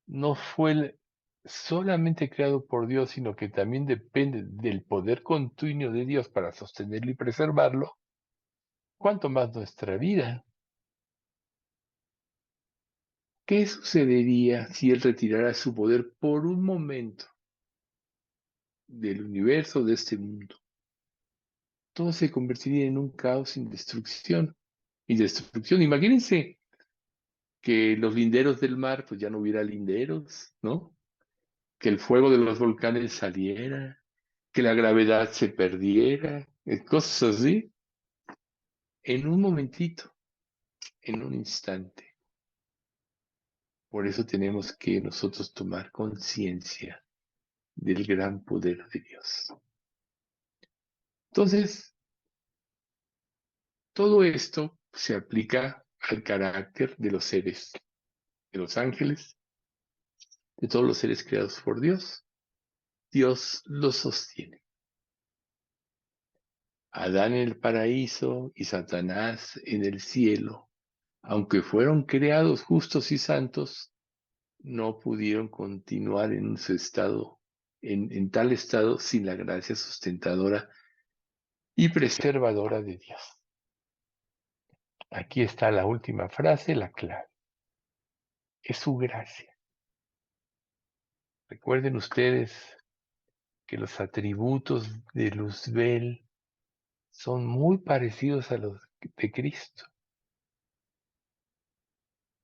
no fue solamente creado por Dios, sino que también depende del poder continuo de Dios para sostenerlo y preservarlo, ¿cuánto más nuestra vida? ¿Qué sucedería si Él retirara su poder por un momento del universo, de este mundo? Todo se convertiría en un caos sin destrucción. Y destrucción, imagínense que los linderos del mar, pues ya no hubiera linderos, ¿no? Que el fuego de los volcanes saliera, que la gravedad se perdiera, cosas así, en un momentito, en un instante. Por eso tenemos que nosotros tomar conciencia del gran poder de Dios. Entonces, todo esto se aplica al carácter de los seres, de los ángeles, de todos los seres creados por Dios. Dios los sostiene. Adán en el paraíso y Satanás en el cielo, aunque fueron creados justos y santos, no pudieron continuar en su estado, en tal estado, sin la gracia sustentadora y preservadora de Dios. Aquí está la última frase, la clave. Es su gracia. Recuerden ustedes que los atributos de Luzbel son muy parecidos a los de Cristo.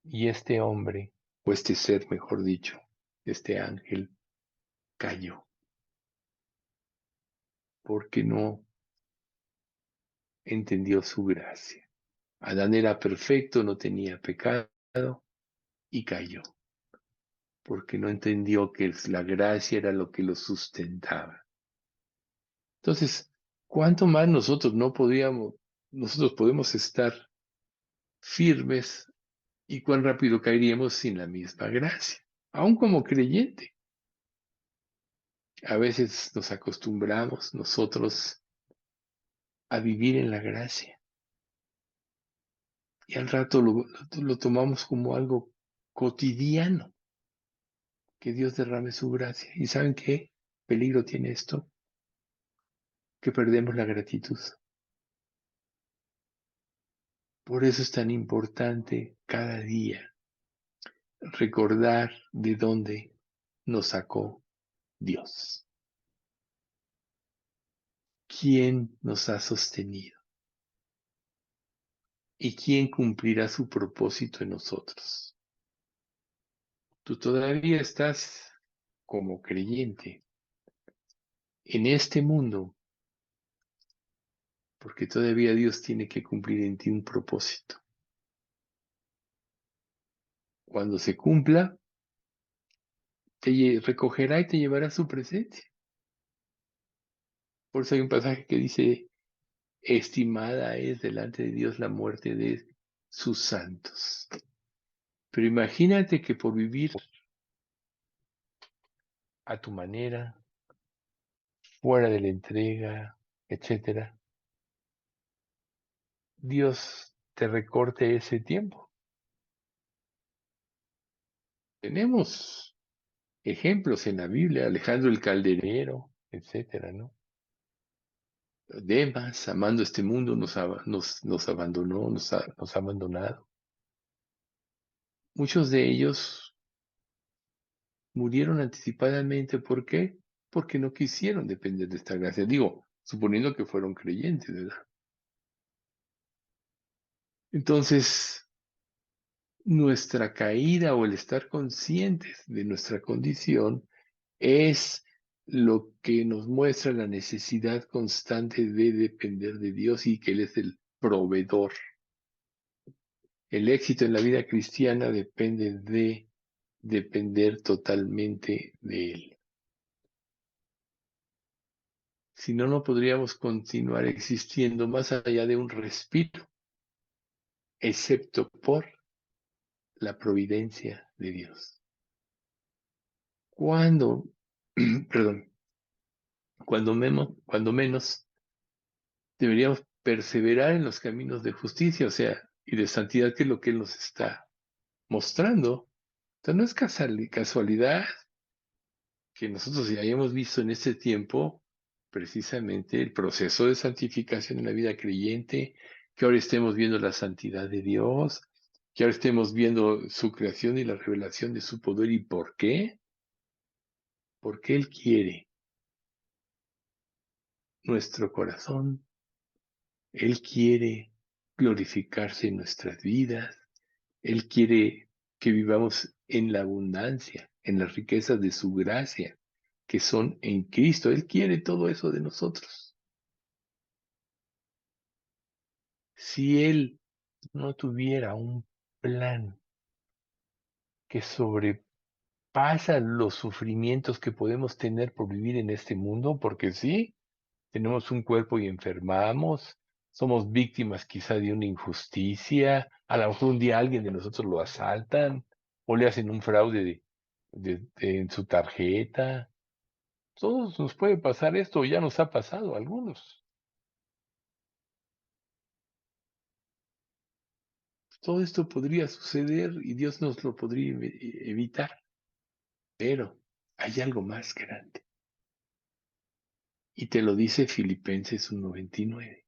Y este hombre, o este ser, mejor dicho, este ángel, cayó, porque no entendió su gracia. Adán era perfecto, no tenía pecado, y cayó, porque no entendió que la gracia era lo que lo sustentaba. Entonces, ¿cuánto más nosotros podemos estar firmes y cuán rápido caeríamos sin la misma gracia? Aún como creyente. A veces nos acostumbramos nosotros a vivir en la gracia y al rato lo tomamos como algo cotidiano, que Dios derrame su gracia. ¿Y saben qué peligro tiene esto? Que perdemos la gratitud. Por eso es tan importante cada día recordar de dónde nos sacó Dios, quién nos ha sostenido y quién cumplirá su propósito en nosotros. Tú todavía estás como creyente en este mundo porque todavía Dios tiene que cumplir en ti un propósito. Cuando se cumpla, te recogerá y te llevará a su presencia. Por eso hay un pasaje que dice, estimada es delante de Dios la muerte de sus santos. Pero imagínate que por vivir a tu manera, fuera de la entrega, etcétera, Dios te recorte ese tiempo. Tenemos ejemplos en la Biblia, Alejandro el Calderero, etcétera, ¿no? Demas, amando este mundo, nos abandonó, nos ha abandonado. Muchos de ellos murieron anticipadamente. ¿Por qué? Porque no quisieron depender de esta gracia. Digo, suponiendo que fueron creyentes, ¿verdad? Entonces, nuestra caída o el estar conscientes de nuestra condición es lo que nos muestra la necesidad constante de depender de Dios y que Él es el proveedor. El éxito en la vida cristiana depende de depender totalmente de Él. Si no, no podríamos continuar existiendo más allá de un respiro, excepto por la providencia de Dios. Perdón, cuando menos deberíamos perseverar en los caminos de justicia, o sea, y de santidad, que es lo que Él nos está mostrando. O sea, no es casualidad que nosotros ya hayamos visto en este tiempo precisamente el proceso de santificación en la vida creyente, que ahora estemos viendo la santidad de Dios, que ahora estemos viendo su creación y la revelación de su poder. ¿Y por qué? Porque Él quiere nuestro corazón, Él quiere glorificarse en nuestras vidas, Él quiere que vivamos en la abundancia, en las riquezas de su gracia, que son en Cristo. Él quiere todo eso de nosotros. Si Él no tuviera un plan que sobrepasa los sufrimientos que podemos tener por vivir en este mundo, porque sí, tenemos un cuerpo y enfermamos, somos víctimas quizá de una injusticia, a lo mejor un día alguien de nosotros lo asaltan o le hacen un fraude en su tarjeta. Todos nos puede pasar esto, ya nos ha pasado a algunos. Todo esto podría suceder y Dios nos lo podría evitar, pero hay algo más grande. Y te lo dice Filipenses 1:29.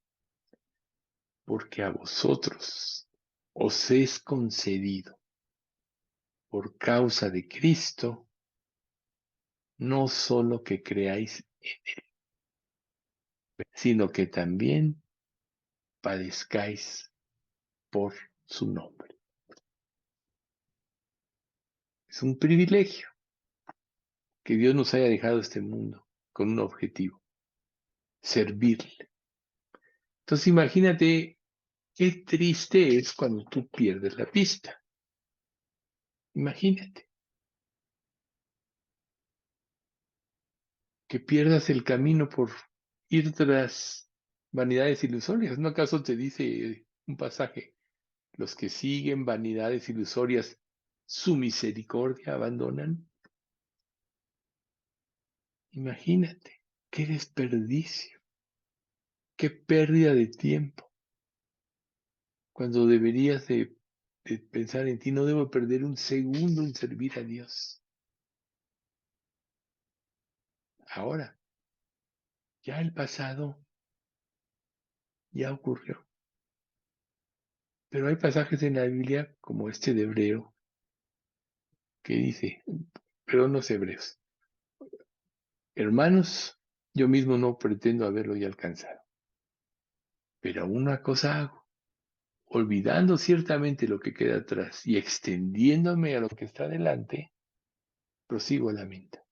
Porque a vosotros os es concedido por causa de Cristo, no solo que creáis en Él, sino que también padezcáis por su nombre. Es un privilegio que Dios nos haya dejado este mundo con un objetivo: servirle. Entonces imagínate qué triste es cuando tú pierdes la pista. Imagínate que pierdas el camino por ir tras vanidades ilusorias. ¿No acaso te dice un pasaje: los que siguen vanidades ilusorias, su misericordia abandonan? Imagínate, qué desperdicio, qué pérdida de tiempo, cuando deberías de pensar en ti: no debo perder un segundo en servir a Dios. Ahora, ya el pasado ya ocurrió. Pero hay pasajes en la Biblia, como este de Hebreo, que dice, perdón, los hebreos: hermanos, yo mismo no pretendo haberlo ya alcanzado, pero una cosa hago, olvidando ciertamente lo que queda atrás y extendiéndome a lo que está delante, prosigo a la meta,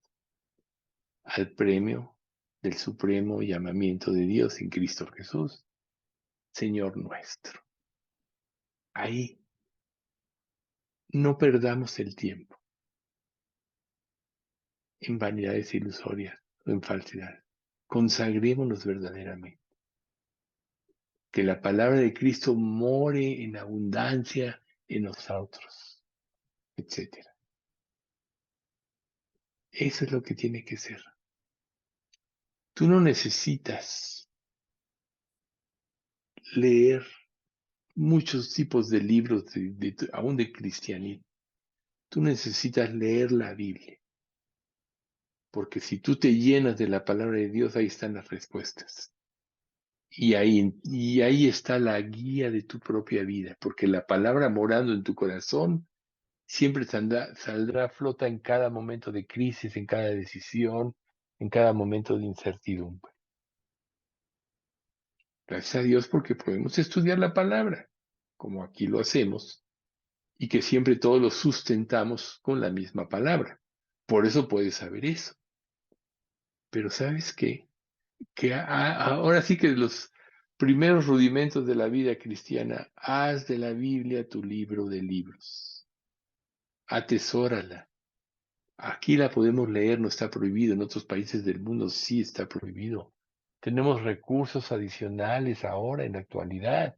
al premio del supremo llamamiento de Dios en Cristo Jesús. Señor nuestro. Ahí no perdamos el tiempo en vanidades ilusorias o en falsedad. Consagrémonos verdaderamente. Que la palabra de Cristo more en abundancia en nosotros, etc. Eso es lo que tiene que ser. Tú no necesitas leer muchos tipos de libros, aún de cristianismo. Tú necesitas leer la Biblia, porque si tú te llenas de la palabra de Dios, ahí están las respuestas. Y ahí está la guía de tu propia vida, porque la palabra morando en tu corazón siempre saldrá a flota en cada momento de crisis, en cada decisión, en cada momento de incertidumbre. Gracias a Dios porque podemos estudiar la palabra, como aquí lo hacemos, y que siempre todos lo sustentamos con la misma palabra. Por eso puedes saber eso. Pero ¿sabes qué? Que ahora sí que los primeros rudimentos de la vida cristiana, haz de la Biblia tu libro de libros. Atesórala. Aquí la podemos leer, no está prohibido. En otros países del mundo sí está prohibido. Tenemos recursos adicionales ahora en la actualidad.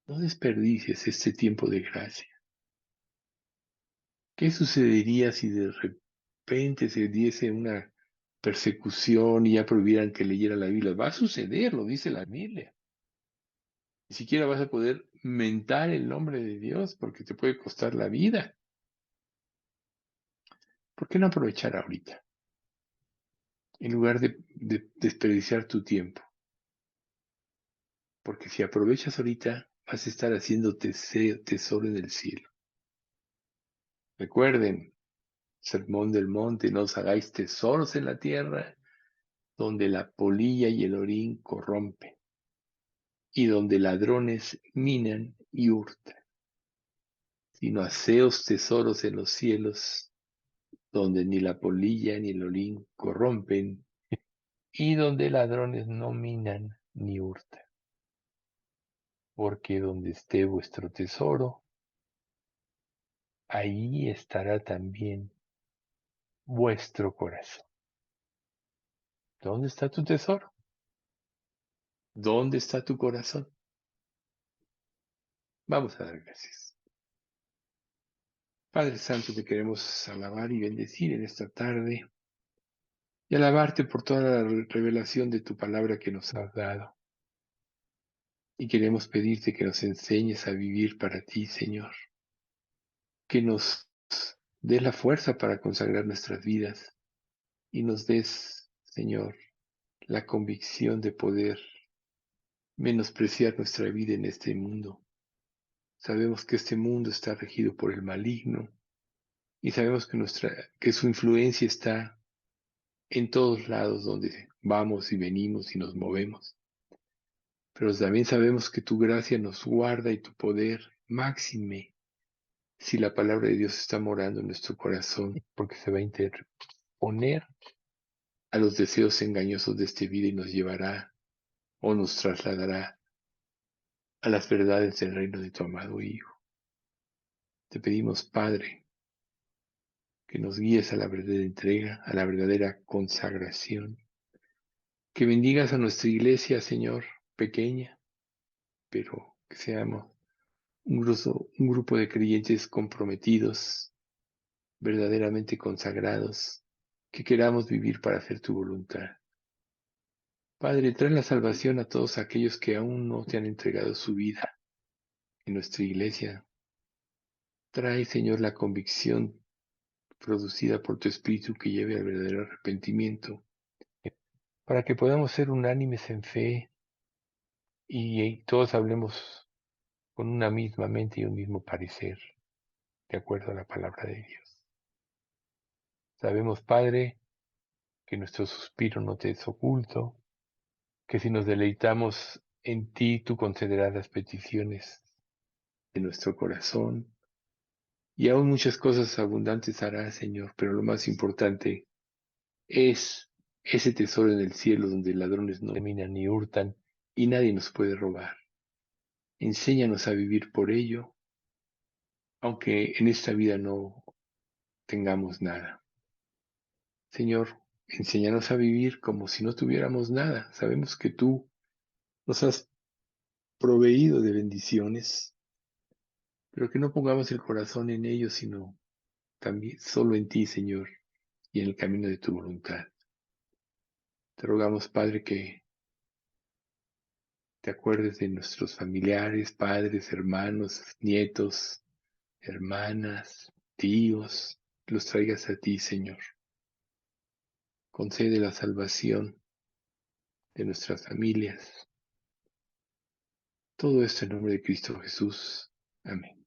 No desperdicies este tiempo de gracia. ¿Qué sucedería si de repente se diese una persecución y ya prohibieran que leyera la Biblia? Va a suceder, lo dice la Biblia. Ni siquiera vas a poder mentar el nombre de Dios porque te puede costar la vida. ¿Por qué no aprovechar ahorita? En lugar de desperdiciar tu tiempo. Porque si aprovechas ahorita, vas a estar haciendo tesoro en el cielo. Recuerden, Sermón del Monte, no os hagáis tesoros en la tierra, donde la polilla y el orín corrompen, y donde ladrones minan y hurtan, sino haceos tesoros en los cielos, donde ni la polilla ni el orín corrompen, y donde ladrones no minan ni hurtan. Porque donde esté vuestro tesoro, ahí estará también vuestro corazón. ¿Dónde está tu tesoro? ¿Dónde está tu corazón? Vamos a dar gracias. Padre Santo, te queremos alabar y bendecir en esta tarde y alabarte por toda la revelación de tu palabra que nos has dado. Y queremos pedirte que nos enseñes a vivir para ti, Señor. Que nos des la fuerza para consagrar nuestras vidas y nos des, Señor, la convicción de poder menospreciar nuestra vida en este mundo. Sabemos que este mundo está regido por el maligno y sabemos que su influencia está en todos lados donde vamos y venimos y nos movemos. Pero también sabemos que tu gracia nos guarda y tu poder máxime si la palabra de Dios está morando en nuestro corazón, porque se va a interponer a los deseos engañosos de esta vida y nos llevará o nos trasladará a las verdades del reino de tu amado Hijo. Te pedimos, Padre, que nos guíes a la verdadera entrega, a la verdadera consagración, que bendigas a nuestra iglesia, Señor, pequeña, pero que seamos un grupo de creyentes comprometidos, verdaderamente consagrados, que queramos vivir para hacer tu voluntad. Padre, trae la salvación a todos aquellos que aún no te han entregado su vida en nuestra iglesia. Trae, Señor, la convicción producida por tu Espíritu que lleve al verdadero arrepentimiento, para que podamos ser unánimes en fe y todos hablemos con una misma mente y un mismo parecer, de acuerdo a la palabra de Dios. Sabemos, Padre, que nuestro suspiro no te es oculto, que si nos deleitamos en ti, tú concederás las peticiones de nuestro corazón, y aún muchas cosas abundantes harás, Señor, pero lo más importante es ese tesoro en el cielo donde ladrones no minan ni hurtan y nadie nos puede robar. Enséñanos a vivir por ello, aunque en esta vida no tengamos nada. Señor, enséñanos a vivir como si no tuviéramos nada. Sabemos que tú nos has proveído de bendiciones, pero que no pongamos el corazón en ellos, sino también solo en ti, Señor, y en el camino de tu voluntad. Te rogamos, Padre, que te acuerdes de nuestros familiares, padres, hermanos, nietos, hermanas, tíos, los traigas a ti, Señor. Concede la salvación de nuestras familias. Todo esto en nombre de Cristo Jesús. Amén.